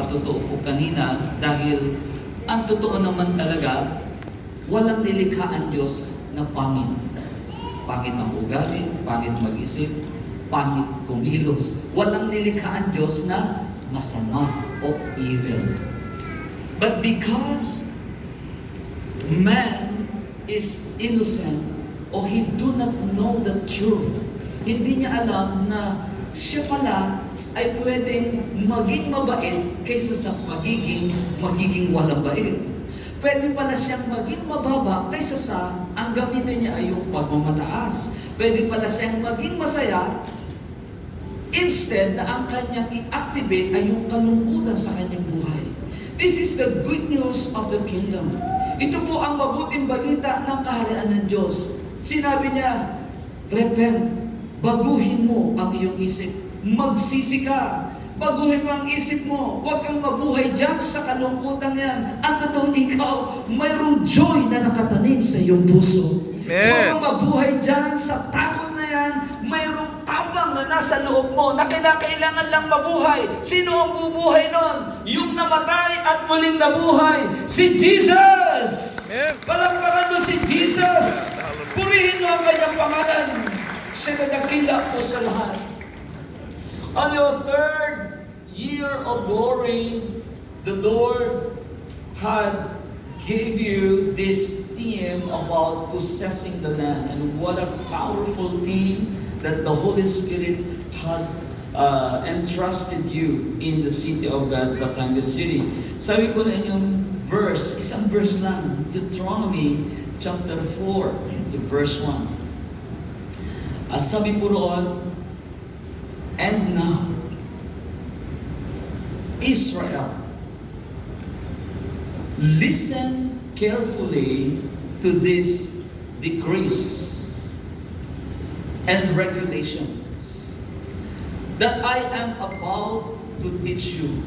pagkatotoo po kanina, dahil ang totoo naman talaga, walang nilikha ang Diyos na pangit. Pangit ang ugali, pangit mag-isip, pangit kumilos. Walang nilikha ang Diyos na masama o evil. But because man is innocent or he do not know the truth, hindi niya alam na siya pala ay pwedeng maging mabait kaysa sa magiging walang bait. Pwede pala siyang maging mababa kaysa sa ang gamitin niya ay yung pagmamataas. Pwede pala siyang maging masaya instead na ang kanyang i-activate ay yung kalungkutan sa kanyang buhay. This is the good news of the kingdom. Ito po ang mabuting balita ng kaharian ng Diyos. Sinabi niya, repent, baguhin mo ang iyong isip. Magsisi ka. Baguhin mo ang isip mo. Huwag kang mabuhay dyan sa kalungkutan yan. Ang totoong ikaw, mayroong joy na nakatanim sa iyong puso. Huwag kang mabuhay dyan sa takot na yan. Mayroong tabang na nasa loob mo na kailangan lang mabuhay. Sino ang bubuhay nun? Yung namatay at muling nabuhay. Si Jesus! Palakpakan mo si Jesus! Purihin mo ang kanyang pangalan. Siya na dakila po sa lahat. On your third year of glory, the Lord had gave you this theme about possessing the land. And what a powerful theme that the Holy Spirit had entrusted you in the city of God, Batangas City. Sabi po na inyong verse, isang verse lang, Deuteronomy chapter 4, verse 1. Sabi po roon, and now, Israel, listen carefully to this decrees and regulations that I am about to teach you.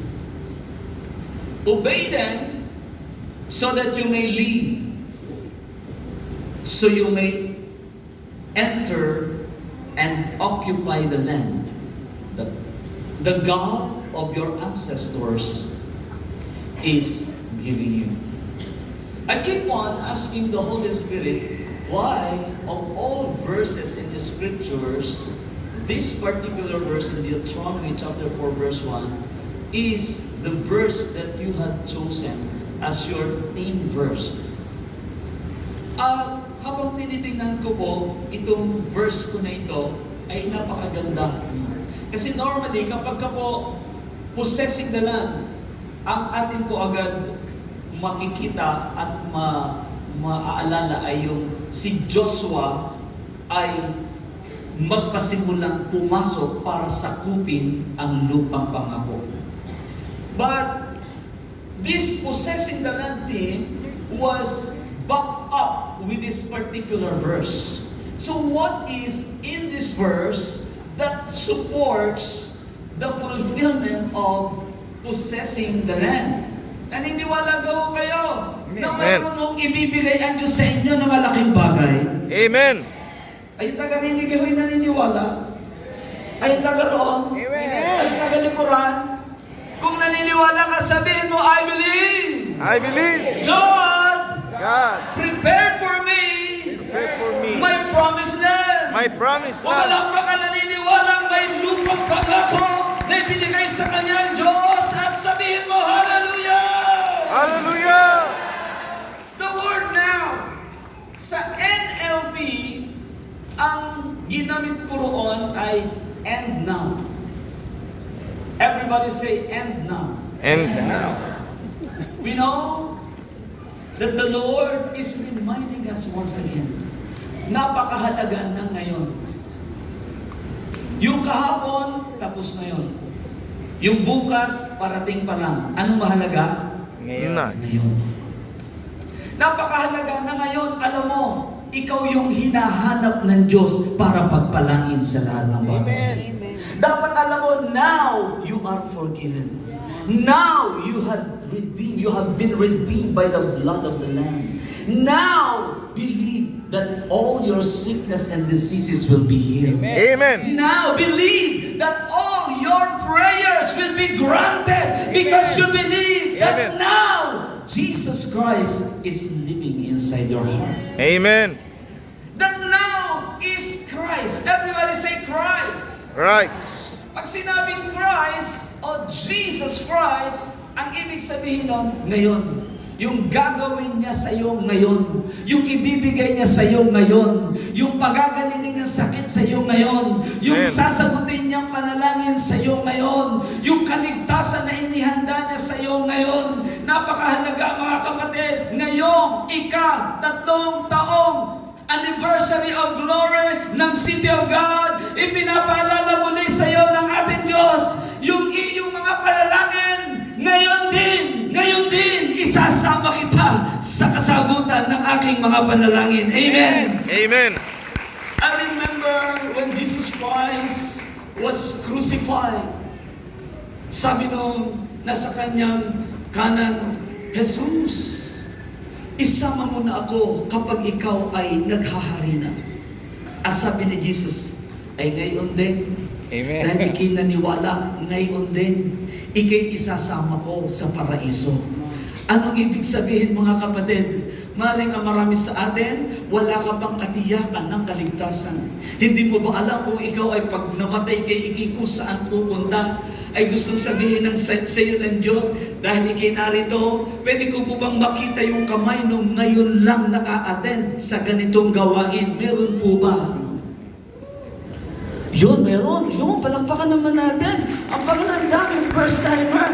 Obey them so that you may live, so you may enter and occupy the land the God of your ancestors is giving you. I keep on asking the Holy Spirit, why of all verses in the scriptures, this particular verse in Deuteronomy chapter 4 verse 1 is the verse that you had chosen as your theme verse. At habang tinitingnan ko po, itong verse ko na ito ay napakaganda. Kasi normally, kapag ka po possessing the land, ang atin po agad makikita at maaalala ay yung si Joshua ay magpasimulang pumasok para sakupin ang lupang pangako. But this possessing the land theme was backed up with this particular verse. So what is in this verse that supports the fulfillment of possessing the land? Naniniwala daw kayo na mayroon nung ibibigay ang Diyos sa inyo na malaking bagay? Amen. Ay taga-rinig kayo'y naniniwala? Ay taga-roon? Ay taga-likuran? Kung naniniwala ka, sabihin mo, I believe. I believe. God Prepare prepared for me me my promised land. my promise Kung land. walang baka naniniwala may lupang pangako na ibinigay sa kanya ang Diyos at sabihin mo, Hallelujah! Hallelujah! The word now, sa NLT, ang ginamit po roon ay and now. Everybody say, and now. And now, We know that the Lord is reminding us once again, napakahalaga ng ngayon. Yung kahapon, tapos na yun. Yung bukas, parating pa lang. Anong mahalaga? ngayon. Ngayon. Napakahalaga na ngayon, alam mo, ikaw yung hinahanap ng Diyos para pagpalain sa lahat ng bagay. Dapat alam mo, now you are forgiven. Now you have been redeemed by the blood of the Lamb. Now, believe that all your sickness and diseases will be healed. Amen. Now believe that all your prayers will be granted because you believe that Amen. now Jesus Christ is living inside your heart. Amen. That now is Christ. Everybody say Christ. Right. Pag sinabing Christ o Jesus Christ, ang ibig sabihin nun, ngayon. Yung gagawin niya sa iyo ngayon. Yung ibibigay niya sa iyo ngayon. Yung pagagalingin niyang sakit sa iyo ngayon. Yung Amen. sasagutin niyang panalangin sa iyo ngayon. Yung kaligtasan na inihanda niya sa iyo ngayon. Napakahalaga mga kapatid. Ngayong ika-3 taong anniversary of glory ng City of God, ipinapaalala muli sa iyo ng ating Diyos yung iyong mga panalangin. Ngayon din, isasama kita sa kasagutan ng aking mga panalangin. Amen. Amen. I remember when Jesus Christ was crucified. Sabi nung nasa kanyang kanan, Jesus, isama mo na ako kapag ikaw ay naghahari na. At sabi ni Jesus, ay ngayon din. Amen. Dahil ikay naniwala, ngayon din, ikay isasama ko sa paraiso. Anong ibig sabihin mga kapatid? Maring ang marami sa atin, wala ka pang katiyakan ng kaligtasan. Hindi mo ba alam kung ikaw ay pag namatay kay ikay saan pupunta? Ay gustong sabihin ng sa iyo ng Diyos, dahil ikay narito, pwede ko po bang makita yung kamay nung ngayon lang naka-attend sa ganitong gawain? Meron po ba? Yun, meron. Yun, palakpakan naman natin. Ang pagandang yung first timer.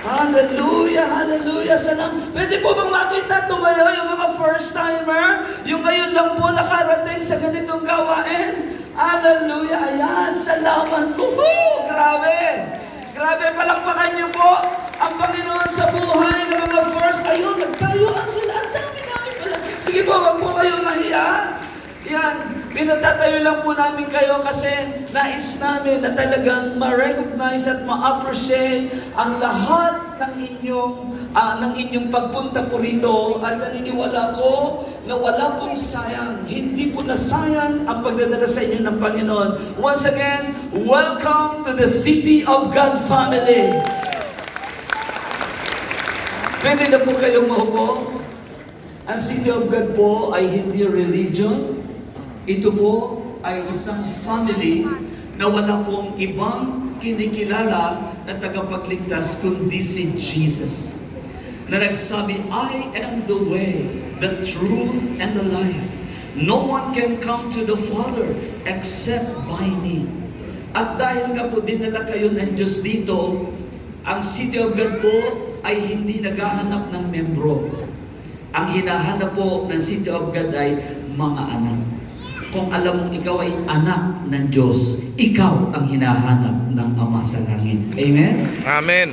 Hallelujah, hallelujah. Salam. Pwede po bang makita tumayo yung mga first timer? Yung ngayon lang po nakarating sa ganitong gawain. Hallelujah. Ayan, salamat po. Grabe. Grabe, palakpakan niyo po ang Panginoon sa buhay ng mga first. Ayun, nagtayuan sila. Ang dami-dami pala. Sige po, wag po kayong mahiya. Yan, pinatatayo lang po namin kayo kasi nais namin na talagang ma-recognize at ma-appreciate ang lahat ng inyong pagpunta po rito at naniniwala ko na wala pong sayang, hindi po nasayang ang pagdadala sa inyo ng Panginoon. Once again, welcome to the City of God family. Pwede na po kayong maupo. Ang City of God po ay hindi religion. Ito po ay isang family na wala pong ibang kinikilala na tagapagligtas kundi si Jesus. Na nagsabi, I am the way, the truth, and the life. No one can come to the Father except by me. At dahil nga po dinala kayo ng Diyos dito, ang City of God po ay hindi naghahanap ng membro. Ang hinahanap po ng City of God ay mga anak. Kung alam mong ikaw ay anak ng Diyos, ikaw ang hinahanap ng Ama sa langit. Amen? Amen.